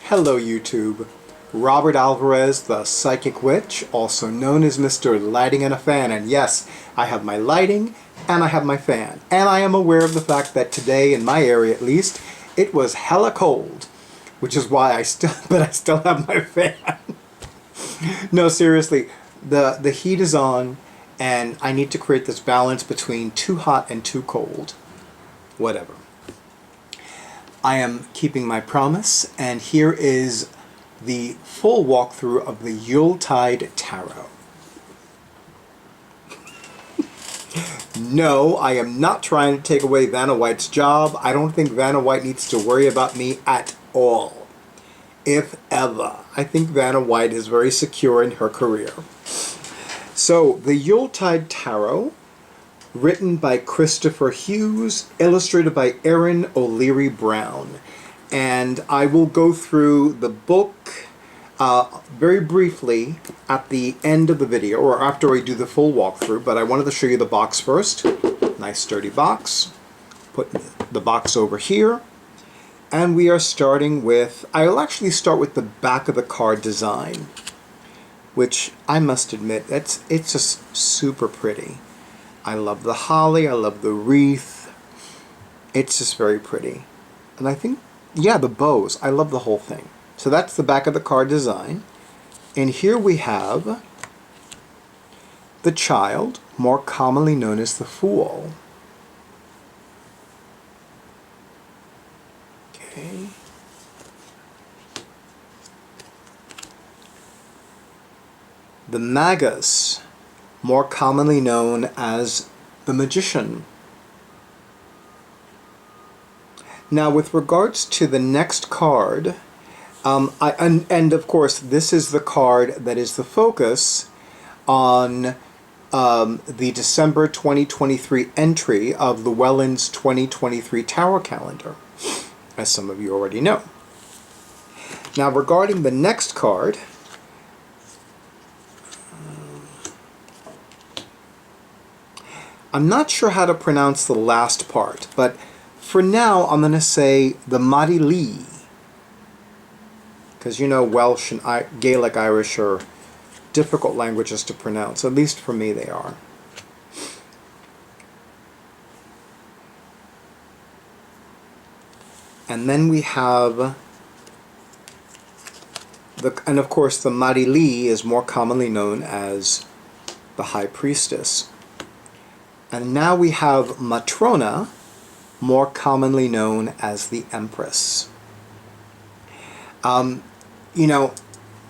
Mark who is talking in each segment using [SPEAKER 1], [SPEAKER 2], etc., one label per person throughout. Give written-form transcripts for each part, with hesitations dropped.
[SPEAKER 1] Hello YouTube. Robert Alvarez, the Psychic Witch, also known as Mr. Lighting and a Fan. And yes, I have my lighting and I have my fan. And I am aware of the fact that today, in my area at least, it was hella cold. Which is why I still have my fan. No, seriously, the heat is on and I need to create this balance between too hot and too cold. Whatever. I am keeping my promise, and here is the full walkthrough of the Yuletide Tarot. No, I am not trying to take away Vanna White's job. I don't think Vanna White needs to worry about me at all. If ever. I think Vanna White is very secure in her career. So, the Yuletide Tarot, written by Kristoffer Hughes, illustrated by Erin O'Leary Brown. And I will go through the book very briefly at the end of the video, or after I do the full walkthrough, but I wanted to show you the box first. Nice sturdy box. Put the box over here. And we are starting with, I'll actually start with the back of the card design, which I must admit, it's just super pretty. I love the holly, I love the wreath. It's just very pretty. And I think, yeah, the bows, I love the whole thing. So that's the back of the card design. And here we have the child, more commonly known as the Fool. Okay. The Magus, more commonly known as the Magician. Now, with regards to the next card, and of course, this is the card that is the focus on the December 2023 entry of the Welland's 2023 Tarot Calendar, as some of you already know. Now, regarding the next card, I'm not sure how to pronounce the last part, but for now I'm going to say the Marie, because you know Welsh and Gaelic Irish are difficult languages to pronounce, at least for me they are. And then we have, and of course the Marie is more commonly known as the High Priestess. And now we have Matrona, more commonly known as the Empress. You know,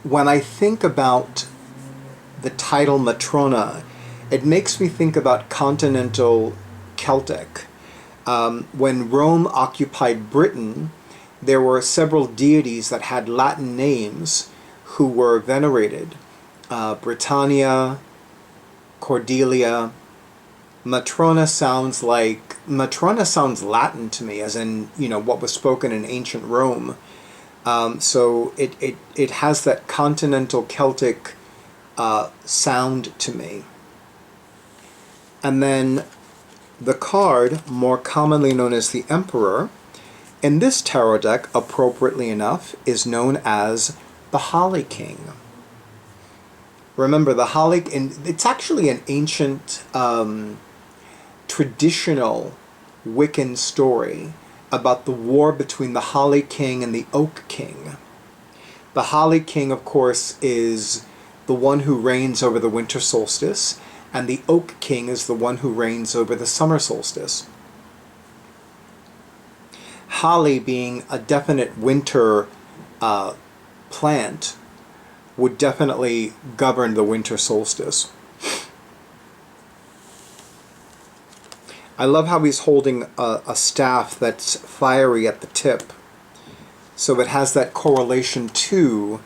[SPEAKER 1] when I think about the title Matrona, it makes me think about continental Celtic. When Rome occupied Britain, there were several deities that had Latin names who were venerated. Britannia, Cordelia. Matrona sounds Latin to me, as in, you know, what was spoken in ancient Rome. So it has that continental Celtic sound to me. And then the card, more commonly known as the Emperor, in this tarot deck, appropriately enough, is known as the Holly King. Remember, the Holly, it's actually an ancient traditional Wiccan story about the war between the Holly King and the Oak King. The Holly King, of course, is the one who reigns over the winter solstice, and the Oak King is the one who reigns over the summer solstice. Holly, being a definite winter plant, would definitely govern the winter solstice. I love how he's holding a staff that's fiery at the tip. So it has that correlation to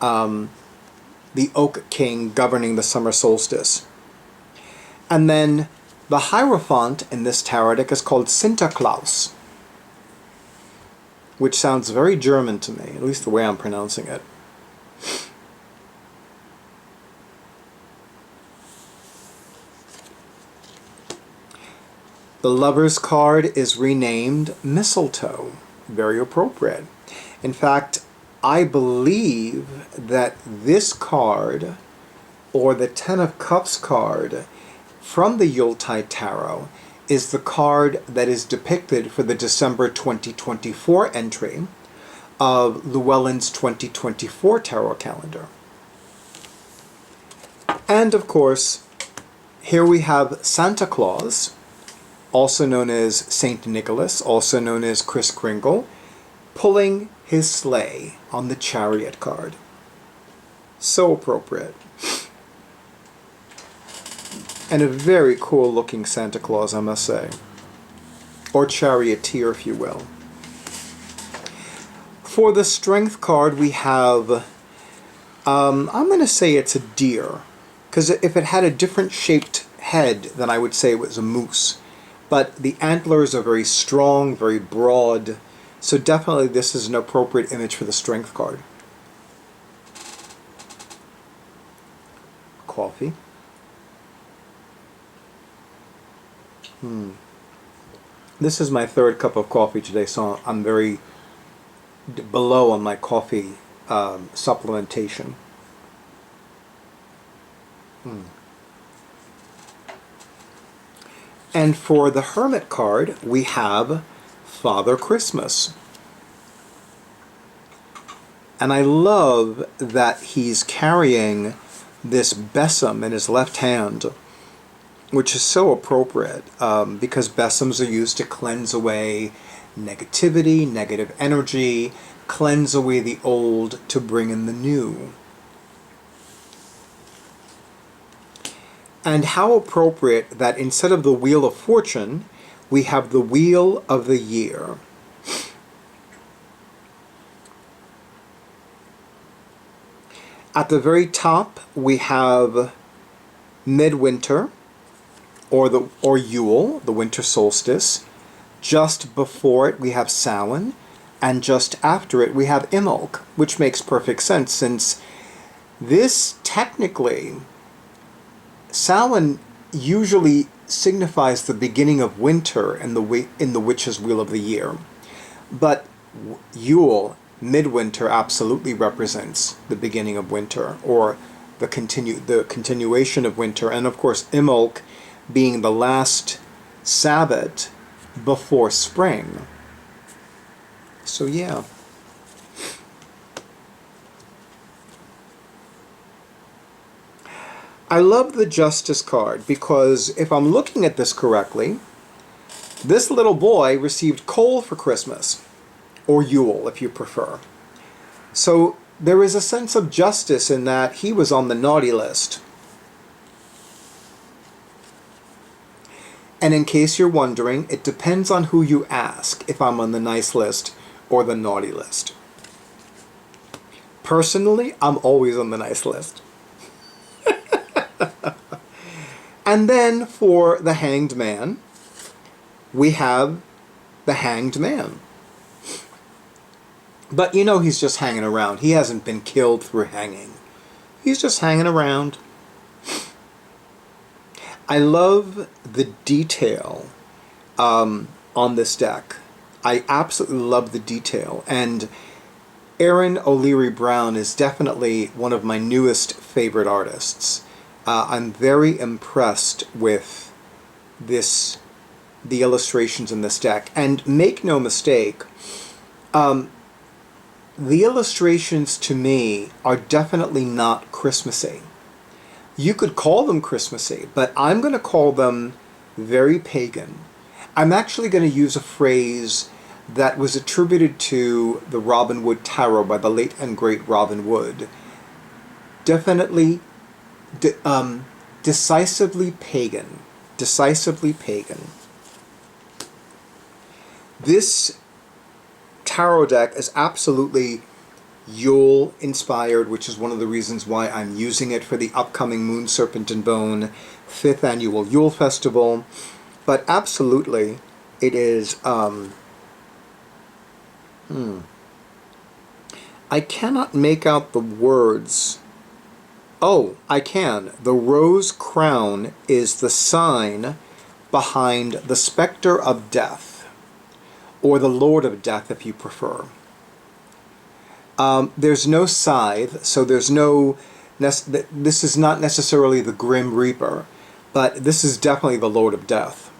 [SPEAKER 1] the Oak King governing the summer solstice. And then the Hierophant in this tarot deck is called Sinterklaas, which sounds very German to me, at least the way I'm pronouncing it. The Lover's card is renamed Mistletoe. Very appropriate. In fact, I believe that this card, or the Ten of Cups card from the Yuletide Tarot, is the card that is depicted for the December 2024 entry of Llewellyn's 2024 tarot calendar. And of course, here we have Santa Claus, also known as Saint Nicholas, also known as Kris Kringle, pulling his sleigh on the Chariot card. So appropriate. And a very cool looking Santa Claus, I must say. Or charioteer, if you will. For the Strength card, we have, I'm going to say it's a deer. Because if it had a different shaped head, then I would say it was a moose. But the antlers are very strong, very broad. So definitely this is an appropriate image for the Strength card. Coffee. This is my third cup of coffee today, so I'm very below on my coffee supplementation. And for the Hermit card, we have Father Christmas. And I love that he's carrying this besom in his left hand, which is so appropriate because besoms are used to cleanse away negativity, negative energy, cleanse away the old to bring in the new. And how appropriate that instead of the Wheel of Fortune, we have the Wheel of the Year. At the very top, we have Midwinter, or Yule, the winter solstice. Just before it, we have Samhain, and just after it, we have Imbolc, which makes perfect sense since this technically, Samhain usually signifies the beginning of winter in the Witch's Wheel of the Year. But Yule, midwinter, absolutely represents the beginning of winter, or the continuation of winter. And of course, Imbolc being the last Sabbath before spring. So yeah. I love the Justice card because if I'm looking at this correctly, this little boy received coal for Christmas, or Yule if you prefer. So there is a sense of justice in that he was on the naughty list. And in case you're wondering, it depends on who you ask if I'm on the nice list or the naughty list. Personally, I'm always on the nice list. And then for the Hanged Man, we have the Hanged Man. But you know he's just hanging around. He hasn't been killed through hanging. He's just hanging around. I love the detail on this deck. I absolutely love the detail. And Erin O'Leary Brown is definitely one of my newest favorite artists. I'm very impressed with the illustrations in this deck. And make no mistake, the illustrations to me are definitely not Christmassy. You could call them Christmassy, but I'm going to call them very pagan. I'm actually going to use a phrase that was attributed to the Robin Wood Tarot by the late and great Robin Wood. Definitely, decisively pagan. Decisively pagan. This tarot deck is absolutely Yule inspired, which is one of the reasons why I'm using it for the upcoming Moon, Serpent and Bone 5th annual Yule Festival. But absolutely, it is, I cannot make out the words. Oh, I can. The rose crown is the sign behind the specter of death, or the Lord of Death if you prefer. There's no scythe, so there's no... This is not necessarily the Grim Reaper, but this is definitely the Lord of Death.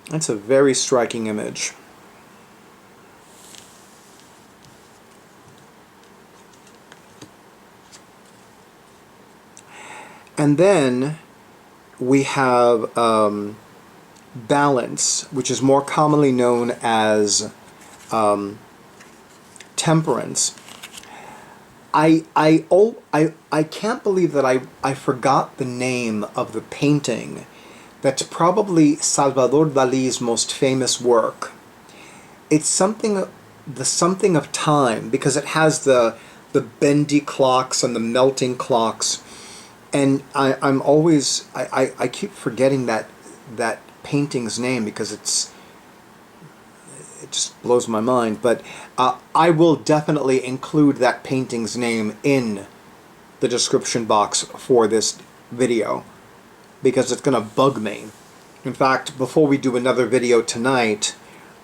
[SPEAKER 1] That's a very striking image. And then we have balance, which is more commonly known as temperance. I can't believe that I forgot the name of the painting. That's probably Salvador Dali's most famous work. It's something of time, because it has the bendy clocks and the melting clocks. And I keep forgetting that painting's name, because it just blows my mind. But I will definitely include that painting's name in the description box for this video, because it's going to bug me. In fact, before we do another video tonight,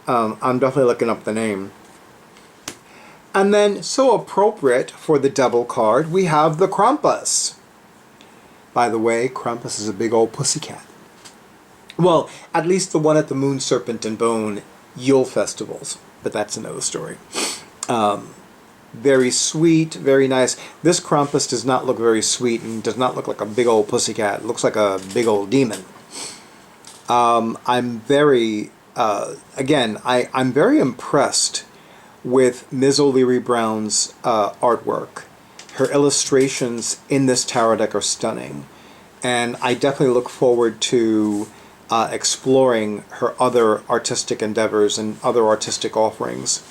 [SPEAKER 1] I'm definitely looking up the name. And then, so appropriate for the Devil card, we have the Krampus. By the way, Krampus is a big old pussycat. Well, at least the one at the Moon, Serpent, and Bone Yule festivals. But that's another story. Very sweet, very nice. This Krampus does not look very sweet and does not look like a big old pussycat. It looks like a big old demon. I'm very, again, I'm very impressed with Ms. O'Leary Brown's artwork. Her illustrations in this tarot deck are stunning, and I definitely look forward to exploring her other artistic endeavors and other artistic offerings.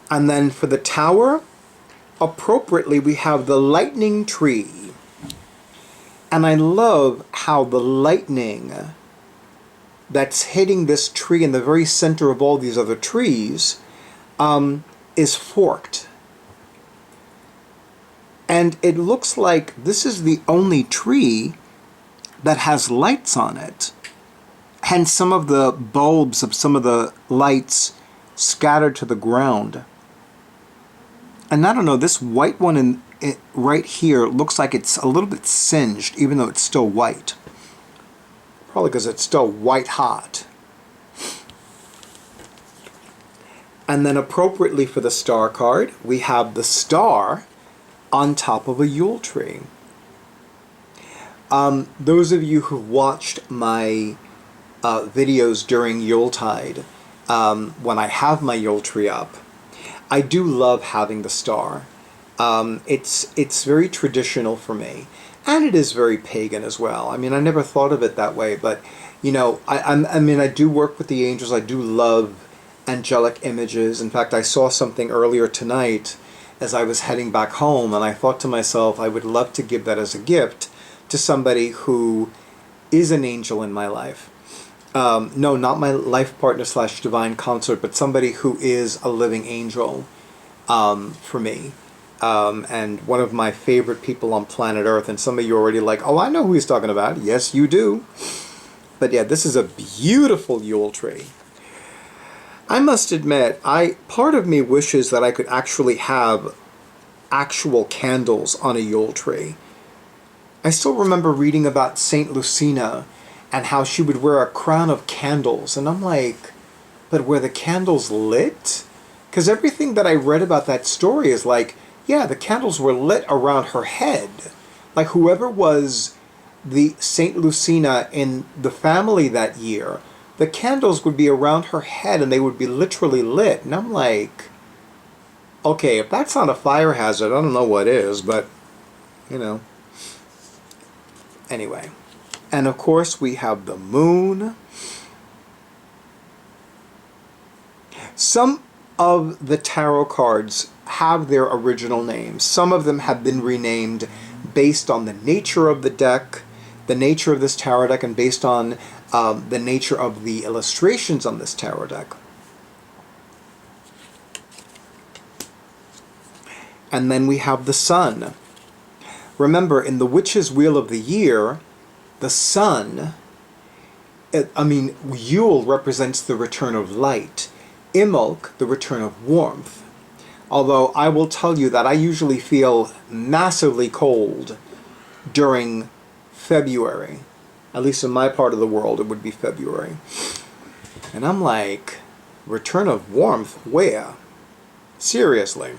[SPEAKER 1] And then for the Tower, appropriately, we have the Lightning Tree. And I love how the lightning that's hitting this tree in the very center of all these other trees is forked. And it looks like this is the only tree that has lights on it. Hence some of the bulbs of some of the lights scattered to the ground. And I don't know, this white one right here looks like it's a little bit singed, even though it's still white. Probably because it's still white hot. And then appropriately for the Star card, we have the star on top of a Yule tree. Those of you who've watched my videos during Yuletide, when I have my Yule tree up, I do love having the star. It's very traditional for me, and it is very pagan as well. I mean, I never thought of it that way, but you know, I mean, I do work with the angels. I do love angelic images. In fact, I saw something earlier tonight as I was heading back home, and I thought to myself, I would love to give that as a gift to somebody who is an angel in my life. No, not my life partner / divine consort, but somebody who is a living angel for me. And one of my favorite people on planet Earth. And some of you are already like, oh, I know who he's talking about. Yes, you do. But yeah, this is a beautiful Yule tree. I must admit, part of me wishes that I could actually have actual candles on a Yule tree. I still remember reading about Saint Lucina and how she would wear a crown of candles. And I'm like, but were the candles lit? Because everything that I read about that story is like, yeah, the candles were lit around her head. Like whoever was the Saint Lucina in the family that year, the candles would be around her head and they would be literally lit. And I'm like, okay, if that's not a fire hazard, I don't know what is, but, you know. Anyway. And of course we have the moon. Some of the tarot cards have their original names. Some of them have been renamed based on the nature of the deck, the nature of this tarot deck, and based on the nature of the illustrations on this tarot deck. And then we have the sun. Remember, in the Witch's Wheel of the Year, the sun I mean, Yule represents the return of light. Imbolc, the return of warmth. Although I will tell you that I usually feel massively cold during February. At least in my part of the world, it would be February. And I'm like, return of warmth? Where? Seriously.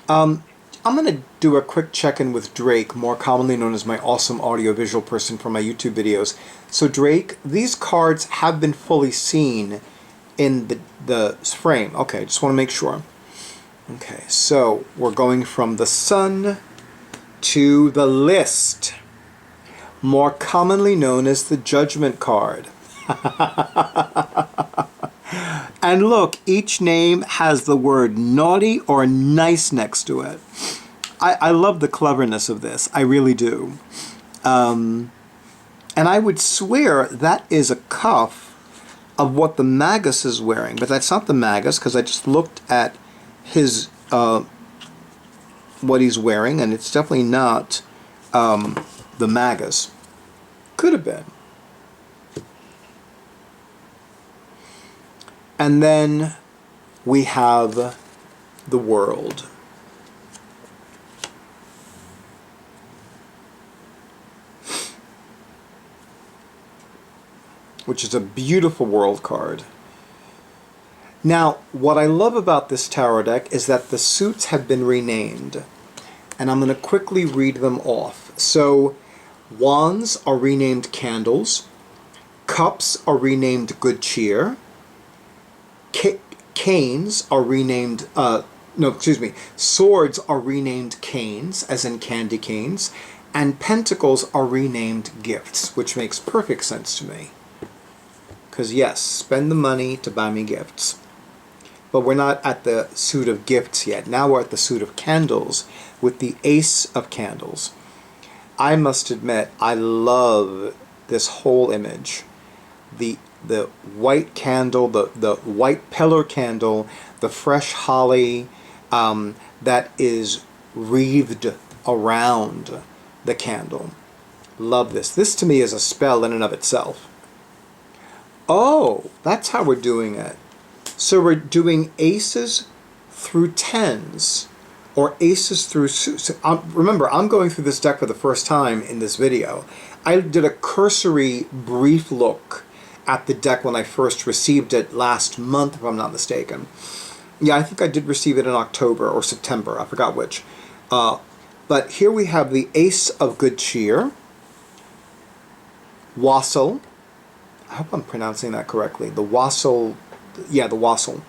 [SPEAKER 1] I'm going to do a quick check-in with Drake, more commonly known as my awesome audiovisual person for my YouTube videos. So Drake, these cards have been fully seen in the frame. Okay, just want to make sure. Okay, so we're going from the Sun to the List, more commonly known as the Judgment card. And look, each name has the word naughty or nice next to it. I love the cleverness of this. I really do. And I would swear that is a cuff of what the Magus is wearing. But that's not the Magus, because I just looked at his what he's wearing, and it's definitely not the Magus. Could have been. And then we have the World. Which is a beautiful World card. Now, what I love about this tarot deck is that the suits have been renamed. And I'm going to quickly read them off. So, Wands are renamed Candles. Cups are renamed Good Cheer. Canes are renamed, Swords are renamed Canes, as in candy canes. And Pentacles are renamed Gifts, which makes perfect sense to me. Because yes, spend the money to buy me gifts. But we're not at the suit of gifts yet. Now we're at the suit of candles with the Ace of Candles. I must admit, I love this whole image. The white candle, the white pillar candle, the fresh holly that is wreathed around the candle. Love this. This to me is a spell in and of itself. Oh, that's how we're doing it. So we're doing aces through tens, or aces through suits. Remember, I'm going through this deck for the first time in this video. I did a cursory, brief look at the deck when I first received it last month, if I'm not mistaken. Yeah, I think I did receive it in October or September. I forgot which. But here we have the Ace of Good Cheer, Wassail. I hope I'm pronouncing that correctly. The Wassail, yeah, the Wassail.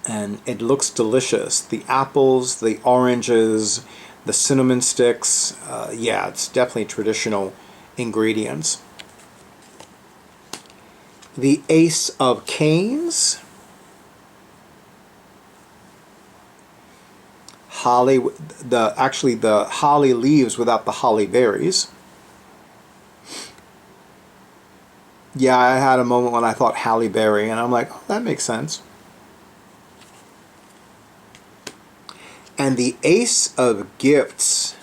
[SPEAKER 1] And it looks delicious. The apples, the oranges, the cinnamon sticks. Yeah, it's definitely traditional ingredients. The Ace of Canes. Holly, actually the holly leaves without the holly berries. Yeah, I had a moment when I thought Halle Berry, and I'm like, oh, that makes sense. And the Ace of Gifts.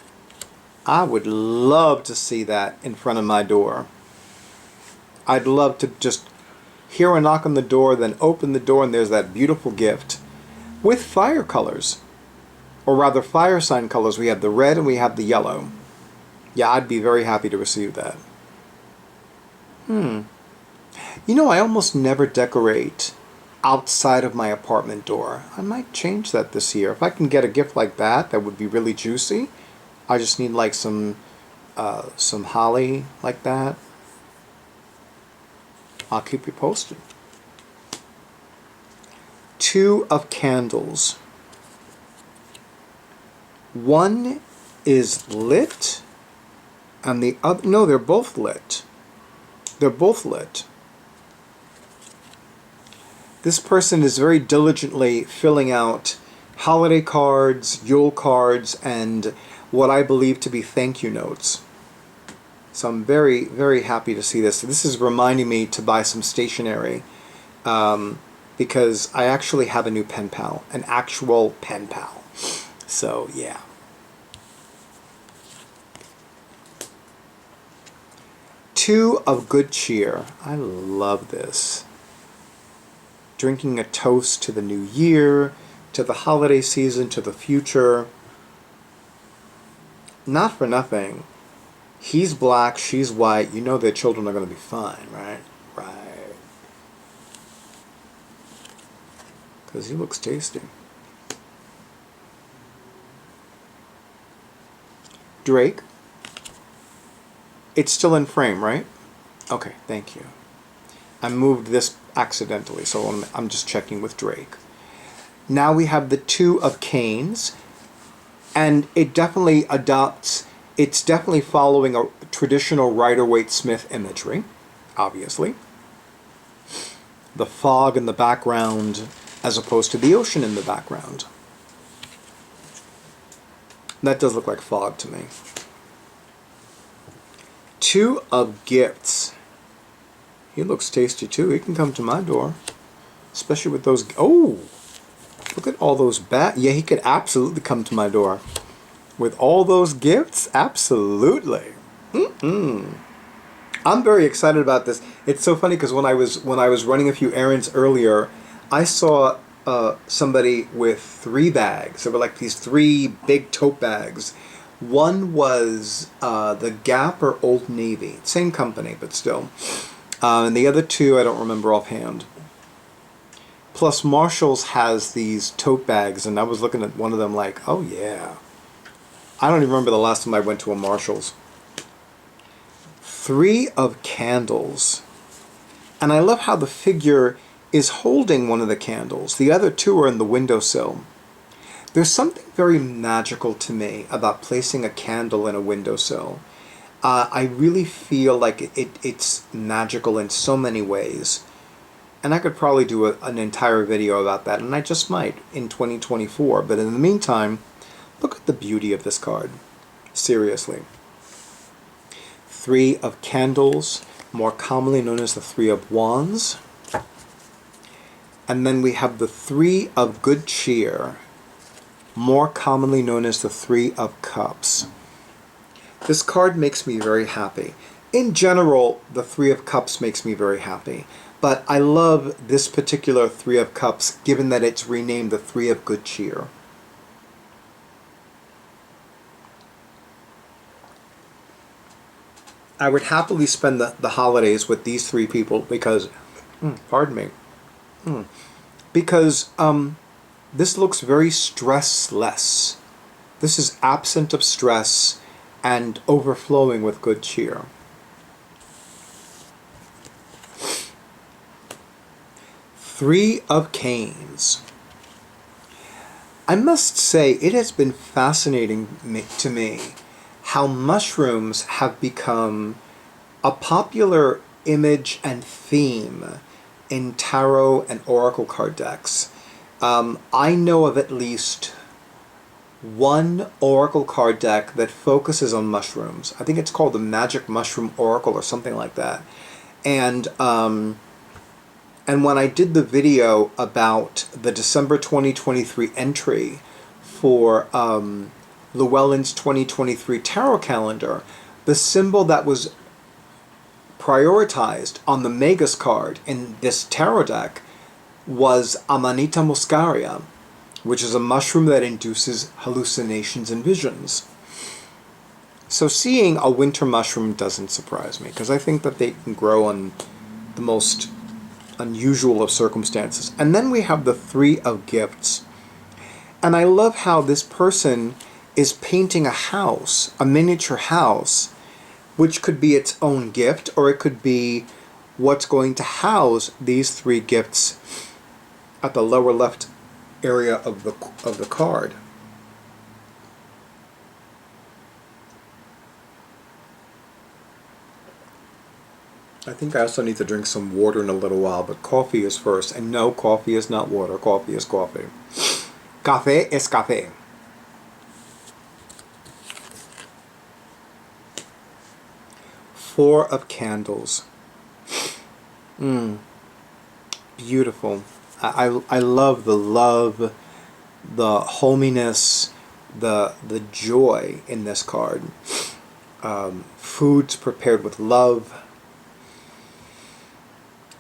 [SPEAKER 1] I would love to see that in front of my door. I'd love to just hear a knock on the door, then open the door, and there's that beautiful gift with fire colors. Or rather, fire sign colors. We have the red and we have the yellow. Yeah, I'd be very happy to receive that. You know, I almost never decorate outside of my apartment door. I might change that this year. If I can get a gift like that, that would be really juicy. I just need like some holly like that. I'll keep you posted. Two of Candles. One is lit, and the other, no, they're both lit. They're both lit. This person is very diligently filling out holiday cards, Yule cards, and what I believe to be thank you notes. So I'm very, very happy to see this. This is reminding me to buy some stationery because I actually have a new pen pal, an actual pen pal. So, yeah. Two of good cheer. I love this. Drinking a toast to the new year, to the holiday season, to the future. Not for nothing. He's black, she's white. You know their children are going to be fine, right? Right. Because he looks tasty. Drake. It's still in frame, right? Okay, thank you. I moved this accidentally, so I'm just checking with Drake. Now we have the Two of Canes, and it definitely adopts, it's definitely following a traditional Rider-Waite-Smith imagery, obviously. The fog in the background as opposed to the ocean in the background. That does look like fog to me. Two of Gifts. He looks tasty too. He can come to my door. Especially with those... Oh! Look at all those Yeah, he could absolutely come to my door. With all those gifts? Absolutely. I'm very excited about this. It's so funny because when I was running a few errands earlier, I saw somebody with 3 bags. There were like these 3 big tote bags. One was the Gap or Old Navy. Same company, but still. And the other 2, I don't remember offhand. Plus, Marshall's has these tote bags, and I was looking at one of them like, oh yeah. I don't even remember the last time I went to a Marshall's. 3 of Candles. And I love how the figure is holding one of the candles. The other 2 are in the windowsill. There's something very magical to me about placing a candle in a windowsill. I really feel like it's magical in so many ways. And I could probably do an entire video about that, and I just might in 2024. But in the meantime, look at the beauty of this card. Seriously. 3 of Candles, more commonly known as the 3 of Wands. And then we have the 3 of Good Cheer, more commonly known as the 3 of Cups. This card makes me very happy. In general, the 3 of Cups makes me very happy. But I love this particular 3 of Cups, given that it's renamed the 3 of Good Cheer. I would happily spend the holidays with these 3 people because, pardon me, because this looks very stressless. This is absent of stress and overflowing with good cheer. Three of Canes. I must say it has been fascinating to me how mushrooms have become a popular image and theme in tarot and oracle card decks. I know of at least one oracle card deck that focuses on mushrooms. I think it's called the Magic Mushroom Oracle or something like that. And when I did the video about the December 2023 entry for Llewellyn's 2023 tarot calendar, the symbol that was prioritized on the Magus card in this tarot deck was Amanita muscaria, which is a mushroom that induces hallucinations and visions. So seeing a winter mushroom doesn't surprise me, because I think that they can grow on the most unusual of circumstances. And then we have the 3 of Gifts. And I love how this person is painting a house, a miniature house, which could be its own gift, or it could be what's going to house these 3 gifts at the lower left area of the card. I think I also need to drink some water in a little while, but coffee is first. And no, coffee is not water. Coffee is coffee. Café es café. Four of Candles. Beautiful. I love, the hominess, the joy in this card. Foods prepared with love,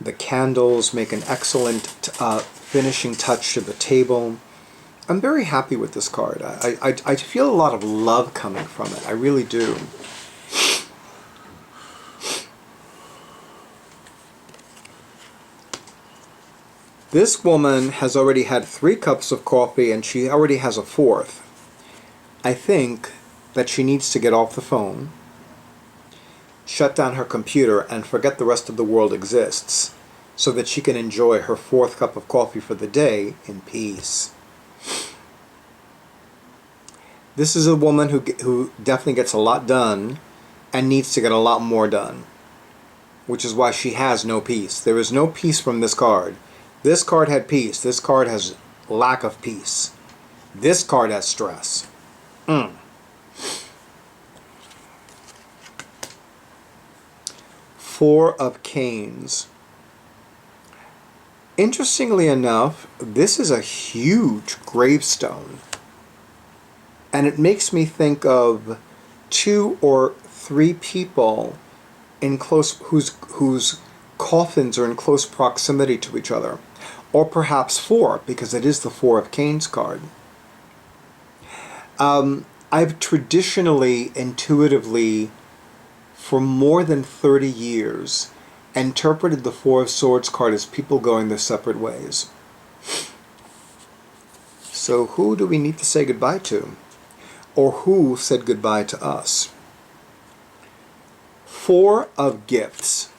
[SPEAKER 1] The candles make an excellent finishing touch to the table. I'm very happy with this card. I feel a lot of love coming from it. I really do. This woman has already had 3 cups of coffee and she already has a 4th. I think that she needs to get off the phone, shut down her computer, and forget the rest of the world exists so that she can enjoy her 4th cup of coffee for the day in peace. This is a woman who definitely gets a lot done and needs to get a lot more done, which is why she has no peace. There is no peace from this card. This card had peace. This card has lack of peace. This card has stress. 4 of Canes. Interestingly enough, this is a huge gravestone. And it makes me think of 2 or 3 people in close whose coffins are in close proximity to each other. Or perhaps 4, because it is the 4 of Canes card. I've traditionally, intuitively, for more than 30 years, interpreted the 4 of Swords card as people going their separate ways. So who do we need to say goodbye to? Or who said goodbye to us? 4 of Gifts.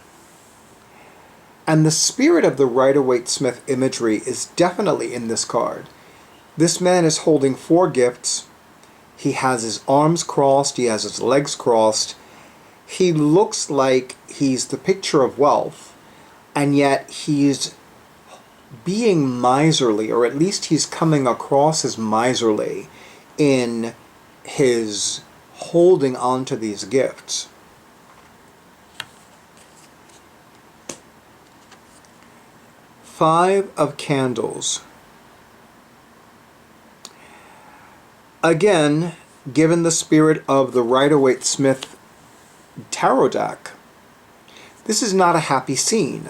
[SPEAKER 1] And the spirit of the Rider-Waite-Smith imagery is definitely in this card. This man is holding 4 gifts. He has his arms crossed. He has his legs crossed. He looks like he's the picture of wealth, and yet he's being miserly, or at least he's coming across as miserly in his holding on to these gifts. Five of Candles. Again, given the spirit of the Rider-Waite-Smith tarot deck, this is not a happy scene.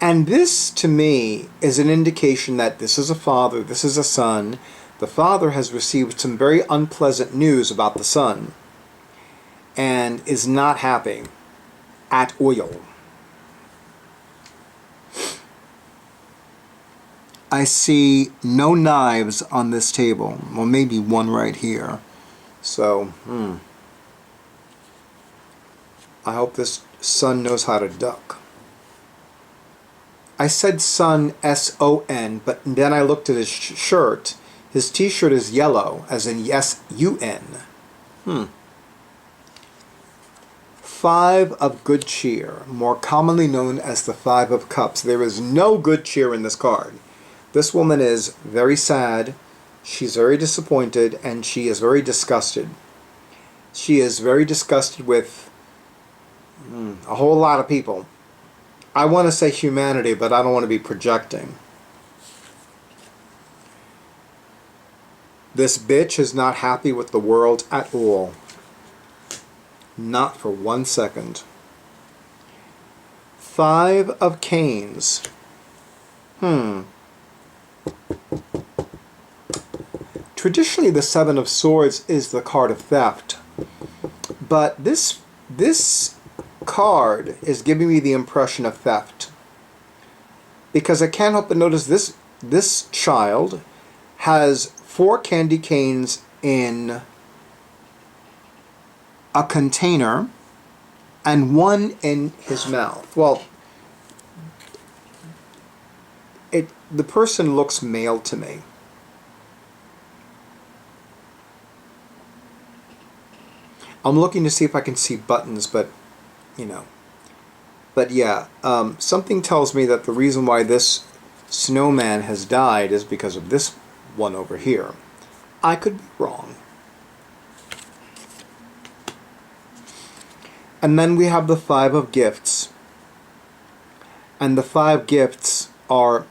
[SPEAKER 1] And this, to me, is an indication that this is a father, this is a son. The father has received some very unpleasant news about the son and is not happy at all. I see no knives on this table. Well, maybe one right here. So, I hope this son knows how to duck. I said son, S-O-N, but then I looked at his shirt. His t-shirt is yellow, as in S-U-N. 5 of Good Cheer, more commonly known as the 5 of Cups. There is no good cheer in this card. This woman is very sad, she's very disappointed, and she is very disgusted. She is very disgusted with a whole lot of people. I want to say humanity, but I don't want to be projecting. This bitch is not happy with the world at all. Not for 1 second. 5 of Canes. Traditionally, the 7 of Swords is the card of theft. But this card is giving me the impression of theft. Because I can't help but notice this child has 4 candy canes in a container and 1 in his mouth. Well, the person looks male to me. I'm looking to see if I can see buttons, but, you know. But yeah, something tells me that the reason why this snowman has died is because of this one over here. I could be wrong. And then we have the 5 of Gifts. And the 5 gifts are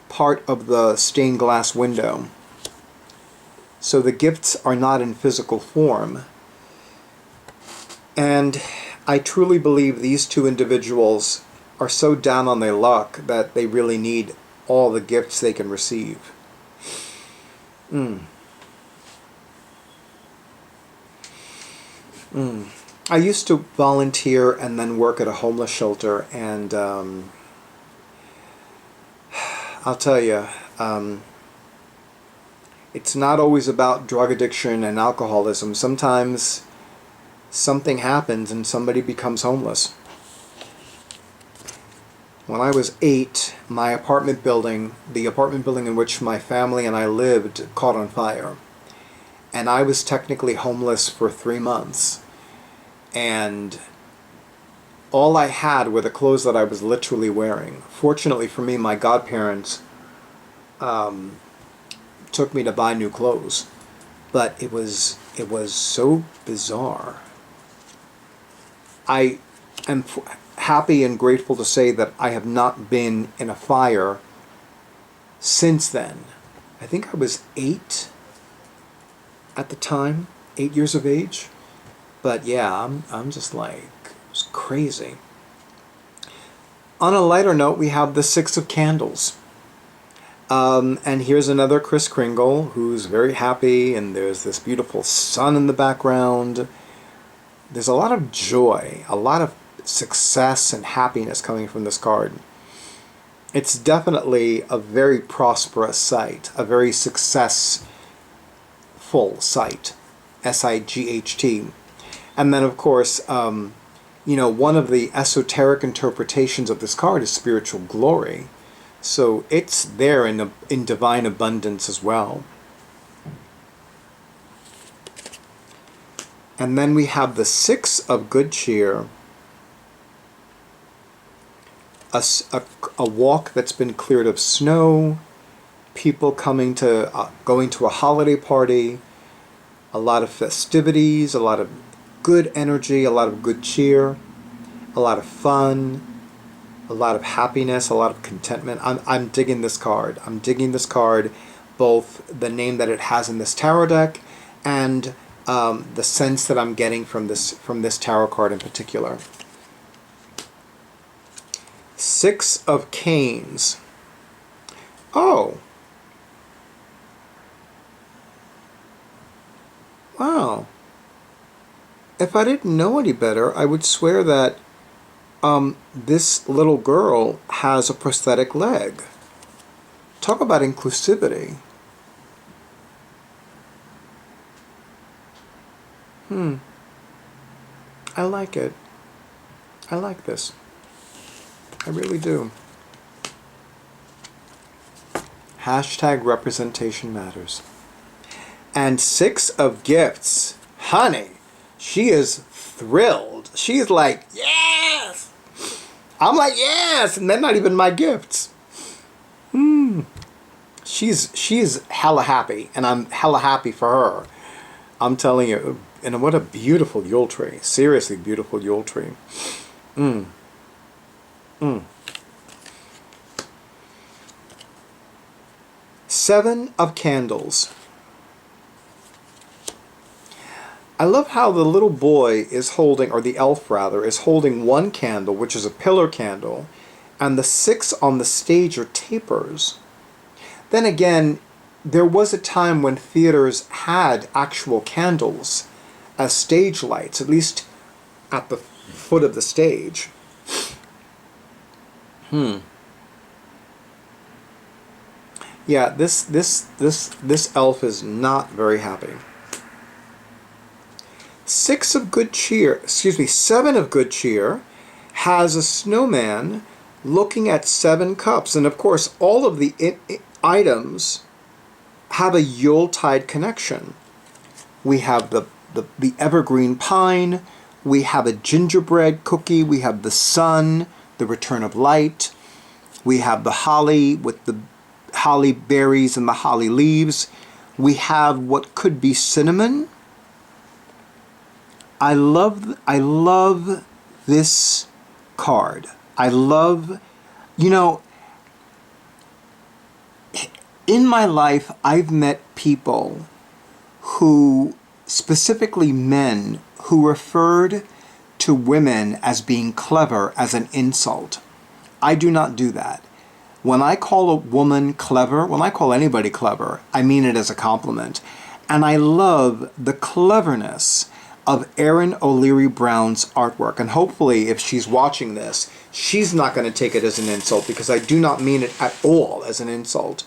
[SPEAKER 1] part of the stained glass window. So the gifts are not in physical form. And I truly believe these 2 individuals are so down on their luck that they really need all the gifts they can receive. I used to volunteer and then work at a homeless shelter, and I'll tell you, it's not always about drug addiction and alcoholism. Sometimes something happens and somebody becomes homeless. When I was 8, my apartment building, the apartment building in which my family and I lived, caught on fire. And I was technically homeless for 3 months. And all I had were the clothes that I was literally wearing. Fortunately for me, my godparents took me to buy new clothes. But it was so bizarre. I am happy and grateful to say that I have not been in a fire since then. I think I was 8 at the time, 8 years of age. But yeah, I'm just like, it's crazy. On a lighter note, we have the 6 of Candles. And here's another Kris Kringle who's very happy, and there's this beautiful sun in the background. There's a lot of joy, a lot of success and happiness coming from this card. It's definitely a very prosperous site, a very successful site, S-I-G-H-T. And then, of course, you know, one of the esoteric interpretations of this card is spiritual glory. So it's there in divine abundance as well. And then we have the 6 of Good Cheer. A walk that's been cleared of snow, people coming to, going to a holiday party, a lot of festivities, a lot of good energy, a lot of good cheer, a lot of fun, a lot of happiness, a lot of contentment. I'm digging this card. I'm digging this card, both the name that it has in this tarot deck and the sense that I'm getting from this tarot card in particular. 6 of Canes. Oh. Wow. If I didn't know any better, I would swear that this little girl has a prosthetic leg. Talk about inclusivity. I like it. I like this. I really do. Hashtag representation matters. And 6 of Gifts. Honey, she is thrilled. She's like, yes! I'm like, yes! And they're not even my gifts. She's hella happy, and I'm hella happy for her. I'm telling you, and what a beautiful Yule tree. Seriously beautiful Yule tree. Seven of Candles. I love how the little boy is holding, or the elf rather, is holding one candle, which is a pillar candle, and the 6 on the stage are tapers. Then again, there was a time when theaters had actual candles as stage lights, at least at the foot of the stage. Yeah, this elf is not very happy. 6 of Good Cheer, 7 of Good Cheer has a snowman looking at 7 cups. And of course, all of the items have a Yuletide connection. We have the evergreen pine, we have a gingerbread cookie, we have the sun, the return of light, we have the holly with the holly berries and the holly leaves, we have what could be cinnamon. I love this card. I love, you know, in my life I've met people who, specifically men, who referred to women as being clever as an insult. I do not do that. When I call a woman clever, when I call anybody clever, I mean it as a compliment. And I love the cleverness of Erin O'Leary Brown's artwork. And hopefully, if she's watching this, she's not going to take it as an insult, because I do not mean it at all as an insult.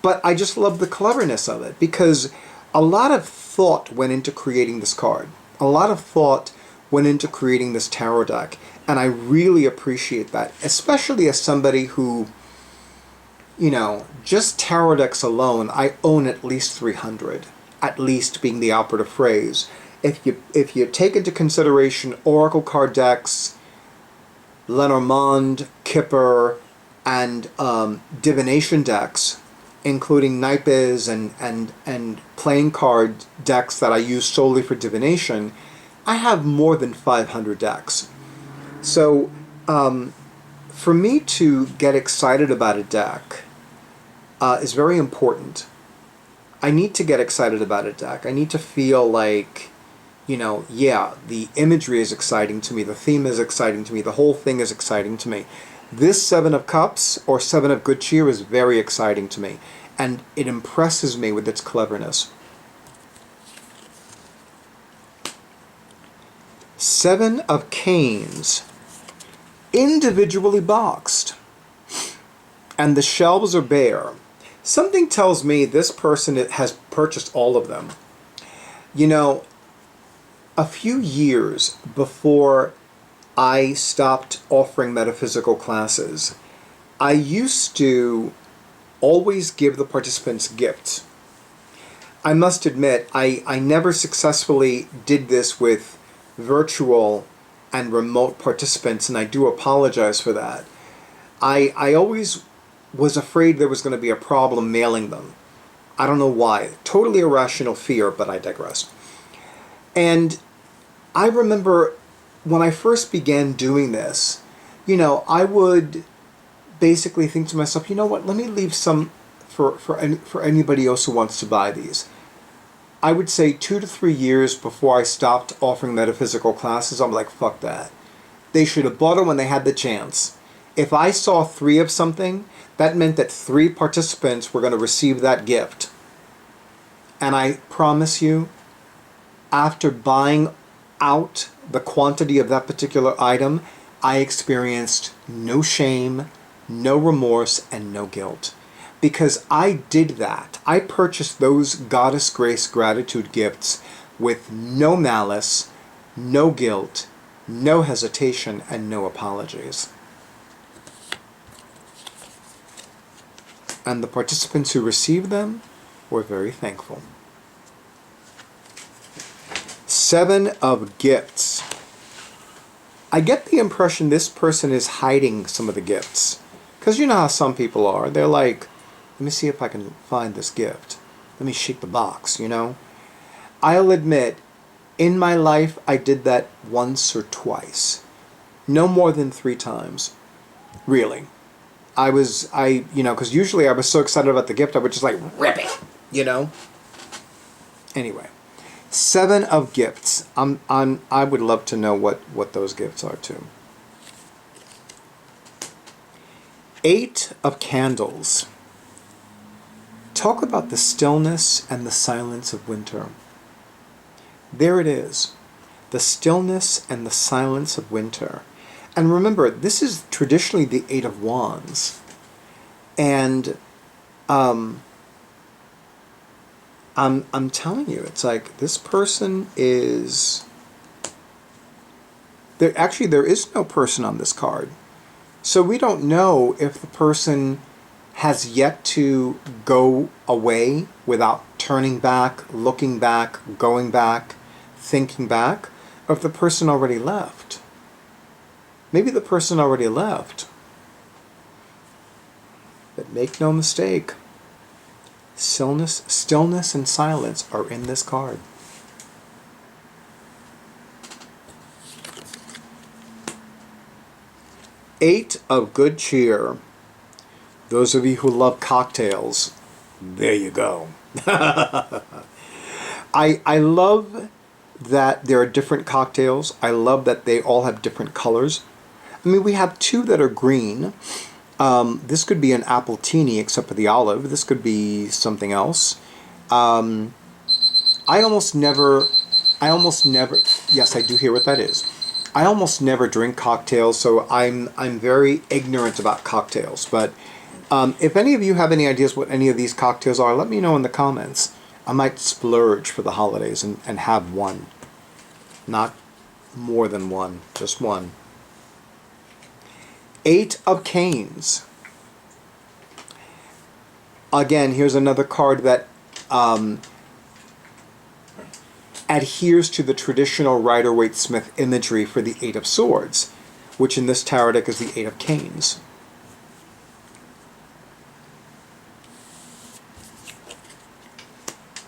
[SPEAKER 1] But I just love the cleverness of it, because a lot of thought went into creating this card. A lot of thought went into creating this tarot deck. And I really appreciate that, especially as somebody who, you know, just tarot decks alone, I own at least 300. At least being the operative phrase. If you take into consideration Oracle card decks, Lenormand, Kipper, and divination decks, including Naipas and playing card decks that I use solely for divination, I have more than 500 decks. So for me to get excited about a deck is very important. I need to get excited about a deck. I need to feel like, you know, yeah, the imagery is exciting to me, the theme is exciting to me, the whole thing is exciting to me. This Seven of Cups, or Seven of Good Cheer, is very exciting to me, and it impresses me with its cleverness. Seven of Canes, individually boxed, and the shelves are bare. Something tells me this person has purchased all of them. You know, a few years before I stopped offering metaphysical classes, I used to always give the participants gifts. I must admit, I never successfully did this with virtual and remote participants, and I do apologize for that. I always was afraid there was going to be a problem mailing them. I don't know why. Totally irrational fear, but I digress. And I remember when I first began doing this, you know, I would basically think to myself, you know what, let me leave some for anybody else who wants to buy these. I would say 2 to 3 years before I stopped offering metaphysical classes, I'm like, fuck that. They should have bought it when they had the chance. If I saw 3 of something, that meant that 3 participants were going to receive that gift. And I promise you, after buying out the quantity of that particular item, I experienced no shame, no remorse, and no guilt. Because I did that. I purchased those Goddess Grace Gratitude gifts with no malice, no guilt, no hesitation, and no apologies. And the participants who received them were very thankful. 7 of Gifts. I get the impression this person is hiding some of the gifts. Because you know how some people are. They're like, let me see if I can find this gift. Let me shake the box, you know. I'll admit, in my life, I did that once or twice. No more than 3 times. Really. Because usually I was so excited about the gift, I would just like, rip it, you know. Anyway. 7 of Gifts. I would love to know what those gifts are too. 8 of Candles. Talk about the stillness and the silence of winter. There it is. The stillness and the silence of winter. And remember, this is traditionally the 8 of Wands. And I'm telling you, it's like this person is there. Actually, there is no person on this card. So we don't know if the person has yet to go away without turning back, looking back, going back, thinking back, or if the person already left. Maybe the person already left. But make no mistake, stillness and silence are in this card. Eight of Good Cheer. Those of you who love cocktails, there you go. I love that there are different cocktails. I love that they all have different colors. I mean, we have two that are green. This could be an appletini, except for the olive. This could be something else. I almost never, yes, I do hear what that is. I almost never drink cocktails, so I'm very ignorant about cocktails. But if any of you have any ideas what any of these cocktails are, let me know in the comments. I might splurge for the holidays and have one. Not more than one, just one. 8 of Canes. Again, here's another card that adheres to the traditional Rider-Waite-Smith imagery for the 8 of Swords, which in this tarot deck is the 8 of Canes.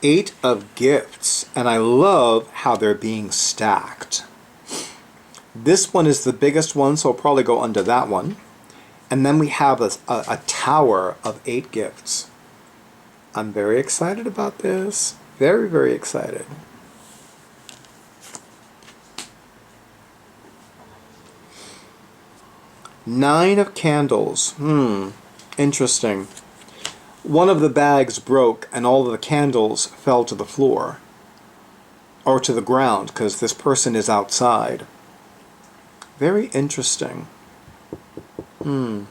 [SPEAKER 1] Eight of Gifts, and I love how they're being stacked. This one is the biggest one, so I'll probably go under that one. And then we have a tower of 8 gifts. I'm very excited about this. Very, very excited. Nine of Candles. Interesting. One of the bags broke and all of the candles fell to the floor. Or to the ground, because this person is outside. Very interesting. And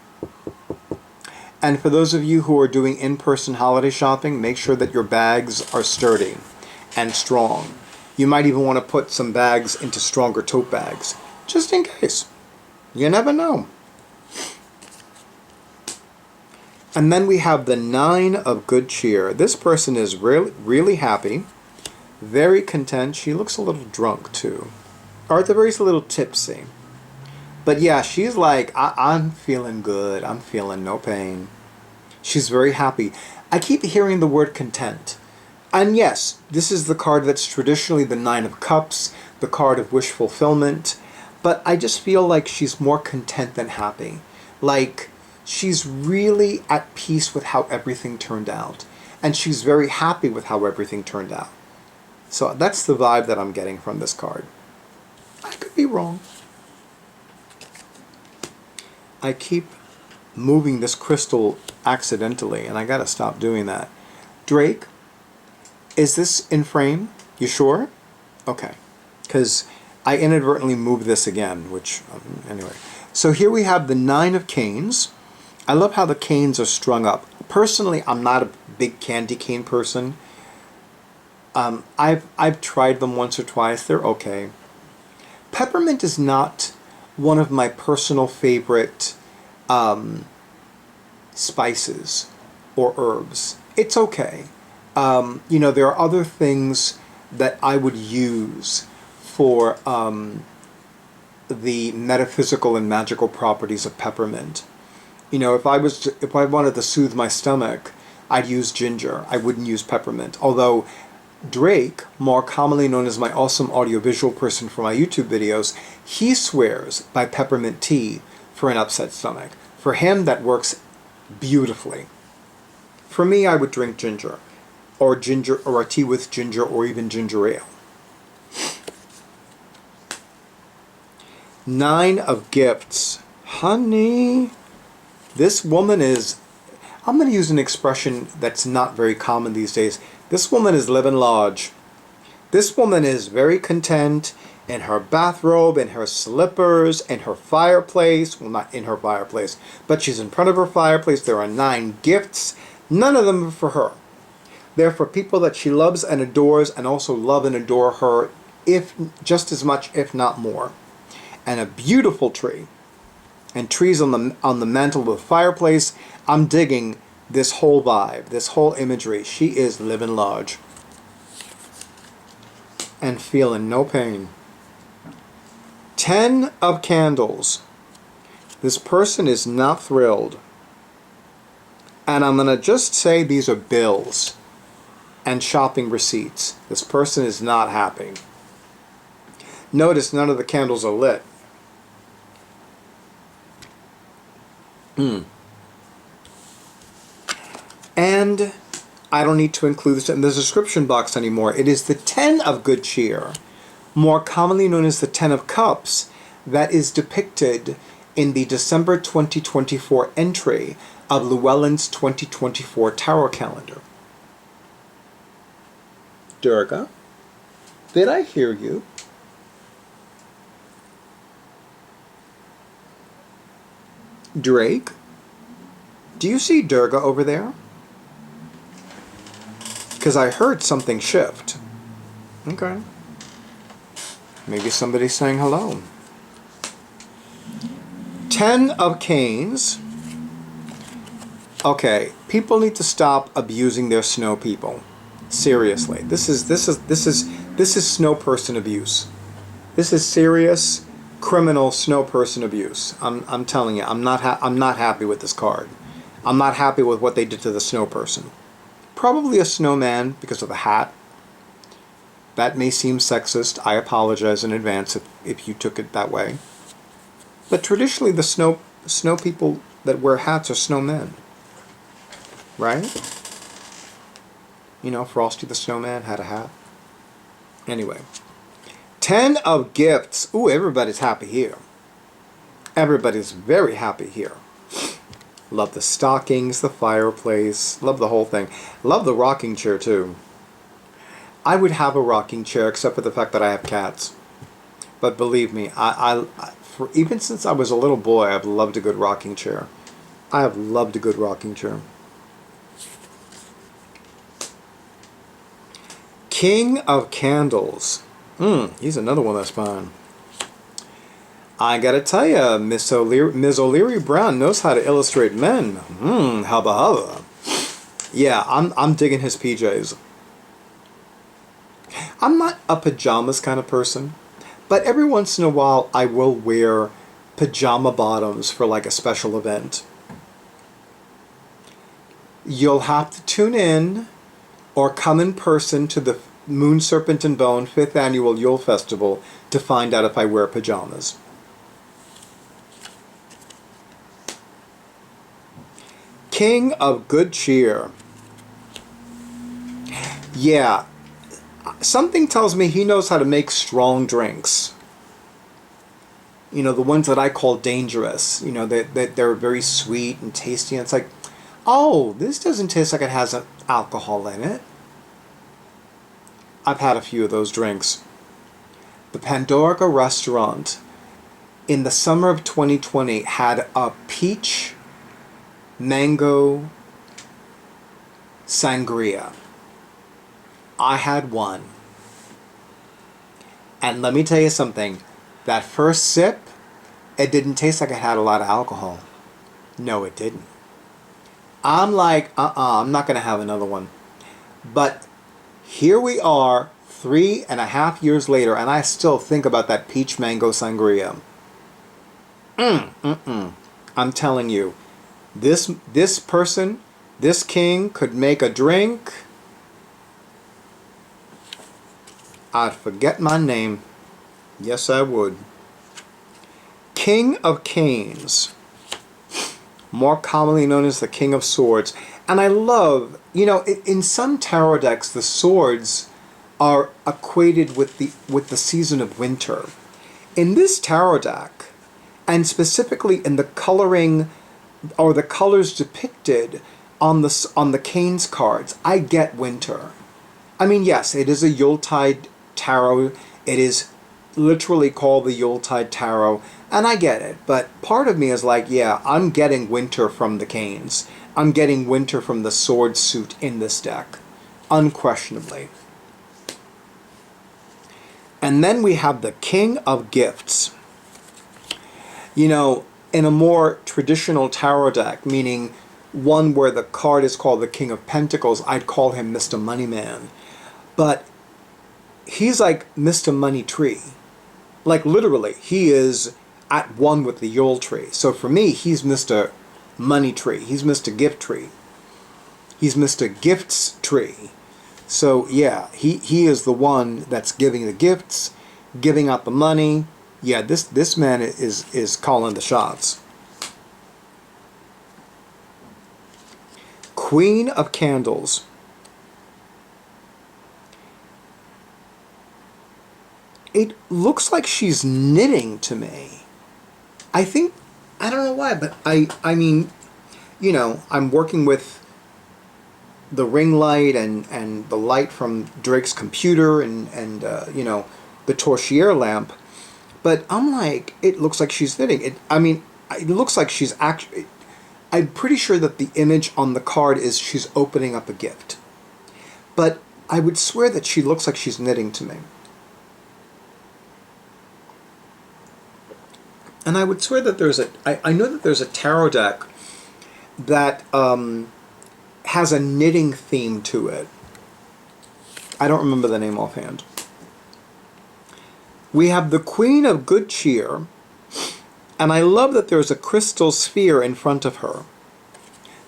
[SPEAKER 1] for those of you who are doing in-person holiday shopping, make sure that your bags are sturdy and strong. You might even want to put some bags into stronger tote bags, just in case. You never know. And then we have the 9 of Good Cheer. This person is really happy, very content. She looks a little drunk too, or at the very least a little tipsy. But yeah, she's like, I'm feeling good. I'm feeling no pain. She's very happy. I keep hearing the word content. And yes, this is the card that's traditionally the 9 of Cups, the card of wish fulfillment. But I just feel like she's more content than happy. Like, she's really at peace with how everything turned out. And she's very happy with how everything turned out. So that's the vibe that I'm getting from this card. I could be wrong. I keep moving this crystal accidentally, and I gotta stop doing that. Drake, is this in frame? You sure? Okay. Because I inadvertently moved this again, which, anyway. So here we have the 9 of Canes. I love how the canes are strung up. Personally, I'm not a big candy cane person. I've tried them once or twice. They're okay. Peppermint is not one of my personal favorite spices or herbs. It's okay. You know, there are other things that I would use for the metaphysical and magical properties of peppermint. You know, if I wanted to soothe my stomach, I'd use ginger. I wouldn't use peppermint. Although Drake, more commonly known as my awesome audiovisual person for my YouTube videos, he swears by peppermint tea for an upset stomach. For him, that works beautifully. For me, I would drink ginger, or a tea with ginger, or even ginger ale. 9 of Gifts. Honey, this woman is, I'm going to use an expression that's not very common these days. This woman is living large. This woman is very content in her bathrobe, in her slippers, in her fireplace. Well, not in her fireplace, but she's in front of her fireplace. There are 9 gifts. None of them are for her. They're for people that she loves and adores, and also love and adore her, if just as much, if not more. And a beautiful tree. And trees on the mantle of the fireplace. I'm digging this whole vibe, this whole imagery. She is living large. And feeling no pain. 10 of Candles. This person is not thrilled. And I'm going to just say these are bills and shopping receipts. This person is not happy. Notice none of the candles are lit. And I don't need to include this in the description box anymore. It is the 10 of Good Cheer, more commonly known as the 10 of Cups, that is depicted in the December 2024 entry of Llewellyn's 2024 tarot calendar. Durga, did I hear you? Drake, do you see Durga over there? Because I heard something shift. Okay. Maybe somebody's saying hello. 10 of Canes. Okay, people need to stop abusing their snow people. Seriously, this is snow person abuse. This is serious criminal snow person abuse. I'm telling you, I'm not happy with this card. I'm not happy with what they did to the snow person. Probably a snowman because of the hat. That may seem sexist. I apologize in advance if you took it that way. But traditionally, the snow people that wear hats are snowmen, right? You know, Frosty the Snowman had a hat. Anyway, 10 of Gifts. Ooh, everybody's happy here. Everybody's very happy here. Love the stockings, the fireplace, love the whole thing. Love the rocking chair too. I would have a rocking chair except for the fact that I have cats. But believe me, even since I was a little boy, I've loved a good rocking chair. I have loved a good rocking chair. King of Candles. He's another one that's fine. I gotta tell you, Ms. O'Leary Brown knows how to illustrate men. Hubba hubba. Yeah, I'm digging his PJs. I'm not a pajamas kind of person, but every once in a while I will wear pajama bottoms for like a special event. You'll have to tune in or come in person to the Moon, Serpent and Bone 5th Annual Yule Festival to find out if I wear pajamas. King of Good Cheer. Yeah, something tells me he knows how to make strong drinks. You know, the ones that I call dangerous. You know, that they're very sweet and tasty. And it's like, oh, this doesn't taste like it has alcohol in it. I've had a few of those drinks. The Pandora restaurant in the summer of 2020 had a peach mango sangria. I had one. And let me tell you something. That first sip, it didn't taste like it had a lot of alcohol. No, it didn't. I'm like, I'm not going to have another one. But here we are, 3.5 years later, and I still think about that peach mango sangria. I'm telling you, this person, this king could make a drink. I'd forget my name. Yes, I would. King of Canes. More commonly known as the King of Swords. And I love, you know, in some tarot decks, the swords are equated with the season of winter. In this tarot deck, and specifically in the coloring or the colors depicted on the Canes cards, I get winter. I mean, yes, it is a Yuletide Tarot. It is literally called the Yuletide Tarot, and I get it. But part of me is like, yeah, I'm getting winter from the Canes. I'm getting winter from the sword suit in this deck, unquestionably. And then we have the King of Gifts. You know, in a more traditional tarot deck, meaning one where the card is called the King of Pentacles, I'd call him Mr. Moneyman. But he's like Mr. Money Tree. Like literally, he is at one with the Yule Tree. So for me, he's Mr. Money Tree. He's Mr. Gift Tree. He's Mr. Gifts Tree. So yeah, he is the one that's giving the gifts, giving out the money. Yeah, this man is calling the shots. Queen of Candles. It looks like she's knitting to me. I think I don't know why, but I mean, you know, I'm working with the ring light and the light from Drake's computer and you know, the Torchiere lamp, but I'm like, it looks like she's knitting. I mean, it looks like she's actually, I'm pretty sure that the image on the card is she's opening up a gift. But I would swear that she looks like she's knitting to me. And I would swear that there's I know that there's a tarot deck that has a knitting theme to it. I don't remember the name offhand. We have the Queen of Good Cheer, and I love that there's a crystal sphere in front of her.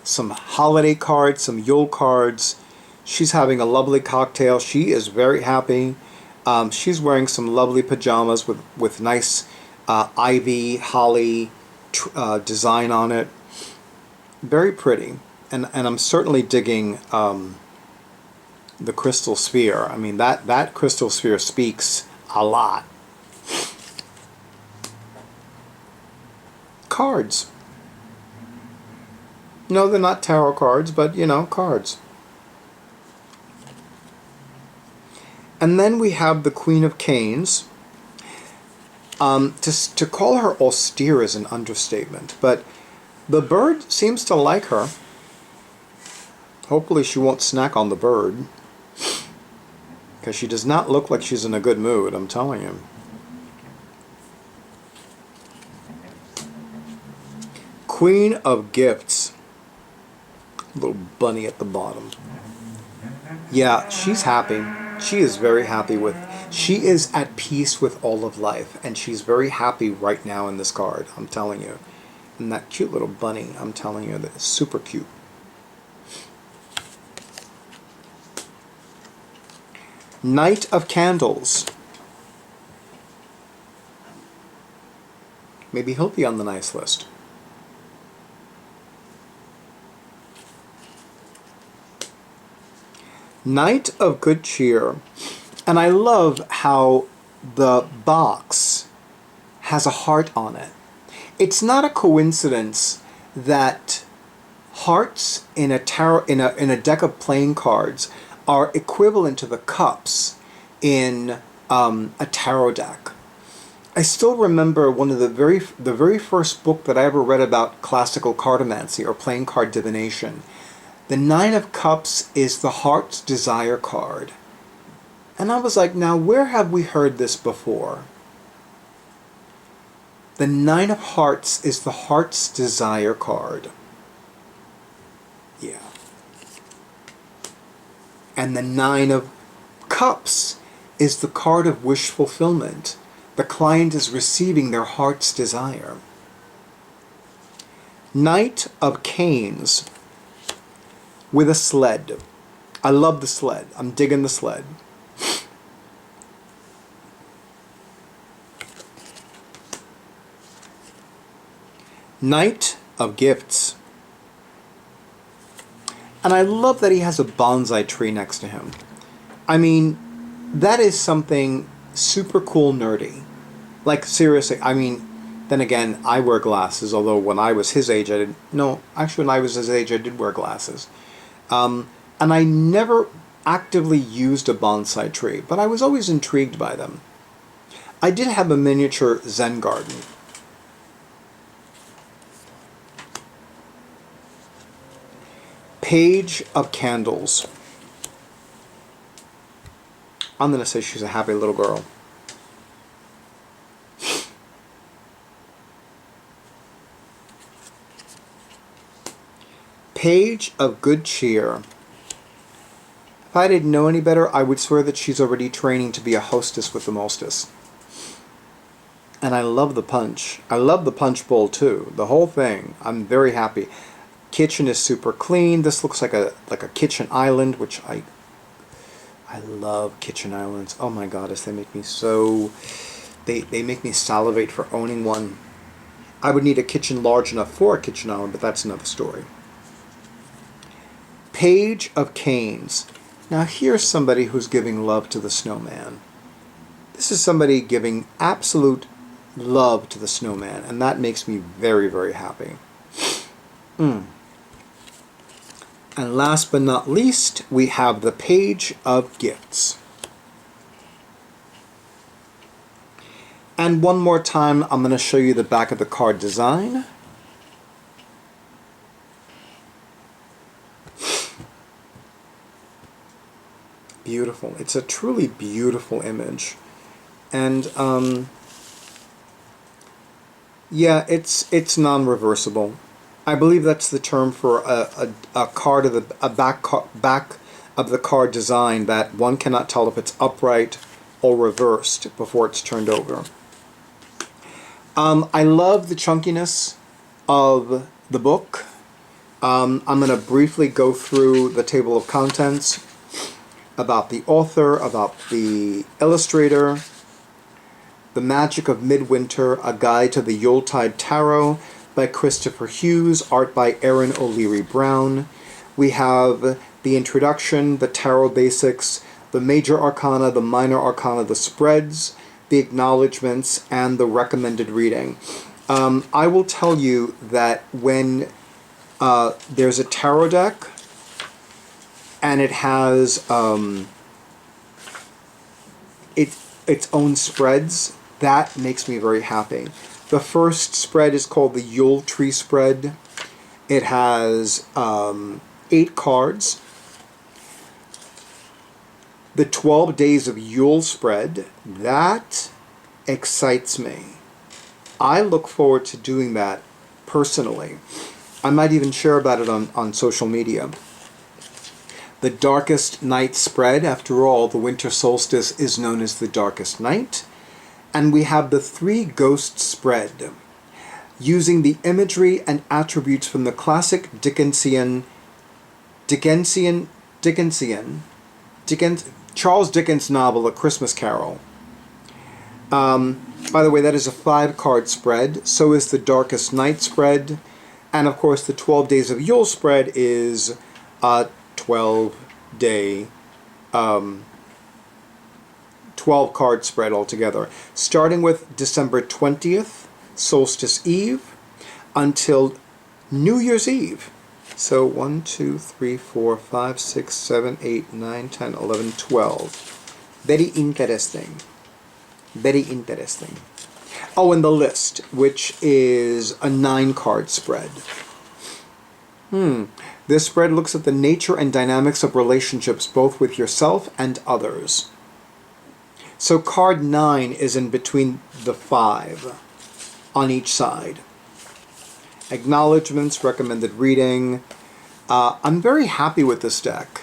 [SPEAKER 1] Some holiday cards, some Yule cards. She's having a lovely cocktail. She is very happy. She's wearing some lovely pajamas with nice ivy, holly design on it. Very pretty. And I'm certainly digging the crystal sphere. I mean, that crystal sphere speaks a lot. Cards. No, they're not tarot cards, but, you know, cards. And then we have the Queen of Canes. To call her austere is an understatement, but the bird seems to like her. Hopefully she won't snack on the bird, because she does not look like she's in a good mood, I'm telling you. Queen of Gifts. Little bunny at the bottom. Yeah, she's happy. She is very happy with... She is at peace with all of life, and she's very happy right now in this card, I'm telling you. And that cute little bunny, I'm telling you, that is super cute. Knight of Candles. Maybe he'll be on the nice list. Knight of Good Cheer. And I love how the box has a heart on it. It's not a coincidence that hearts in a tarot in a deck of playing cards are equivalent to the cups in a tarot deck. I still remember one of the very first book that I ever read about classical cartomancy or playing card divination. The Nine of Cups is the Heart's Desire card. And I was like, now where have we heard this before? The Nine of Hearts is the Heart's Desire card. Yeah. And the Nine of Cups is the card of wish fulfillment. The client is receiving their heart's desire. Knight of Canes with a sled. I love the sled. I'm digging the sled. Knight of Gifts. And I love that he has a bonsai tree next to him. I mean, that is something super cool nerdy. Like, seriously, I mean, then again, I wear glasses, although when I was his age, I didn't... No, actually, when I was his age, I did wear glasses. And I never actively used a bonsai tree, but I was always intrigued by them. I did have a miniature Zen garden. Page of Candles. I'm going to say she's a happy little girl. Page of Good Cheer. If I didn't know any better, I would swear that she's already training to be a hostess with the mostess. And I love the punch. I love the punch bowl too. The whole thing. I'm very happy. Kitchen is super clean. This looks like a kitchen island, which I love kitchen islands. Oh my goddess, they make me so... They make me salivate for owning one. I would need a kitchen large enough for a kitchen island, but that's another story. Page of Canes. Now here's somebody who's giving love to the snowman. This is somebody giving absolute love to the snowman, and that makes me very, very happy. And last but not least, we have the Page of Gifts. And one more time, I'm going to show you the back of the card design. Beautiful. It's a truly beautiful image. And yeah, it's non-reversible. I believe that's the term for a card of the back of the card design that one cannot tell if it's upright or reversed before it's turned over. I love the chunkiness of the book. I'm going to briefly go through the table of contents about the author, about the illustrator, The Magic of Midwinter, A Guide to the Yuletide Tarot by Kristoffer Hughes, art by Erin O'Leary Brown. We have the introduction, the tarot basics, the major arcana, the minor arcana, the spreads, the acknowledgements, and the recommended reading. I will tell you that when there's a tarot deck and it has its own spreads, that makes me very happy. The first spread is called the Yule Tree spread. It has 8 cards. The 12 Days of Yule spread, that excites me. I look forward to doing that personally. I might even share about it on social media. The Darkest Night spread, after all, the winter solstice is known as the darkest night. And we have the 3 Ghosts spread, using the imagery and attributes from the classic Charles Dickens novel, A Christmas Carol. By the way, that is a 5-card spread. So is the Darkest Night spread. And of course, the 12 Days of Yule spread is a 12-day, 12-card spread altogether. Starting with December 20th, Solstice Eve, until New Year's Eve. So 1, 2, 3, 4, 5, 6, 7, 8, 9, 10, 11, 12. Very interesting. Very interesting. Oh, and the list, which is a 9-card spread. This spread looks at the nature and dynamics of relationships, both with yourself and others. So card 9 is in between the 5 on each side. Acknowledgements, recommended reading. I'm very happy with this deck.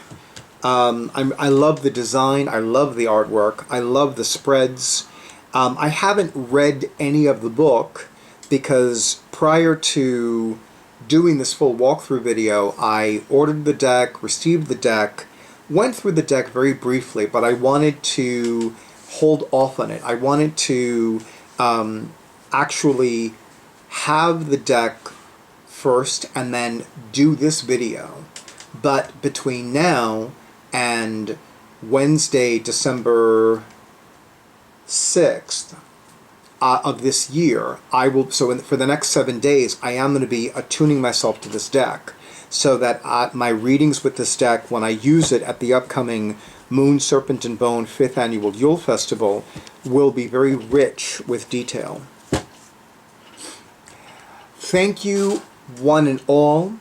[SPEAKER 1] I love the design. I love the artwork. I love the spreads. I haven't read any of the book because prior to doing this full walkthrough video, I ordered the deck, received the deck, went through the deck very briefly, but I wanted to hold off on it. I wanted to actually have the deck first and then do this video. But between now and Wednesday, December 6th of this year, for the next 7 days, I am going to be attuning myself to this deck so that my readings with this deck, when I use it at the upcoming Moon, Serpent, and Bone 5th Annual Yule Festival, will be very rich with detail. Thank you, one and all,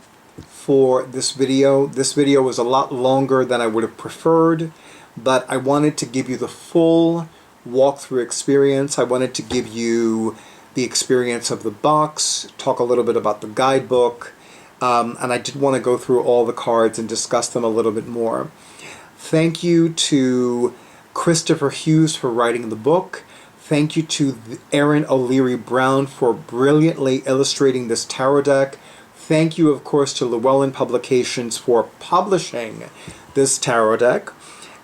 [SPEAKER 1] for this video. This video was a lot longer than I would have preferred, but I wanted to give you the full walkthrough experience. I wanted to give you the experience of the box, talk a little bit about the guidebook, and I did want to go through all the cards and discuss them a little bit more. Thank you to Kristoffer Hughes for writing the book. Thank you to Erin O'Leary Brown for brilliantly illustrating this tarot deck. Thank you, of course, to Llewellyn Publications for publishing this tarot deck.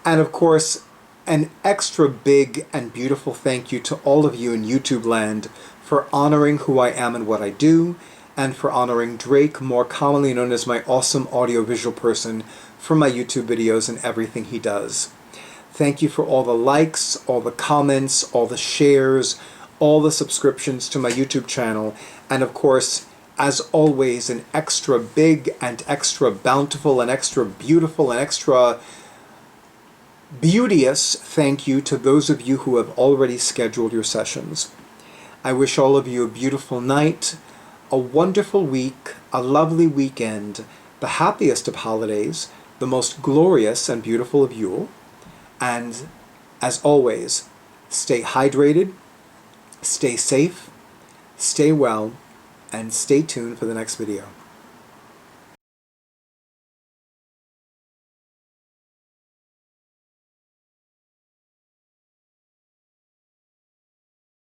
[SPEAKER 1] And, of course, an extra big and beautiful thank you to all of you in YouTube land for honoring who I am and what I do, and for honoring Drake, more commonly known as my awesome audiovisual person, for my YouTube videos and everything he does. Thank you for all the likes, all the comments, all the shares, all the subscriptions to my YouTube channel, and of course, as always, an extra big and extra bountiful and extra beautiful and extra beauteous thank you to those of you who have already scheduled your sessions. I wish all of you a beautiful night, a wonderful week, a lovely weekend, the happiest of holidays, the most glorious and beautiful of Yule, and as always, stay hydrated, stay safe, stay well, and stay tuned for the next video.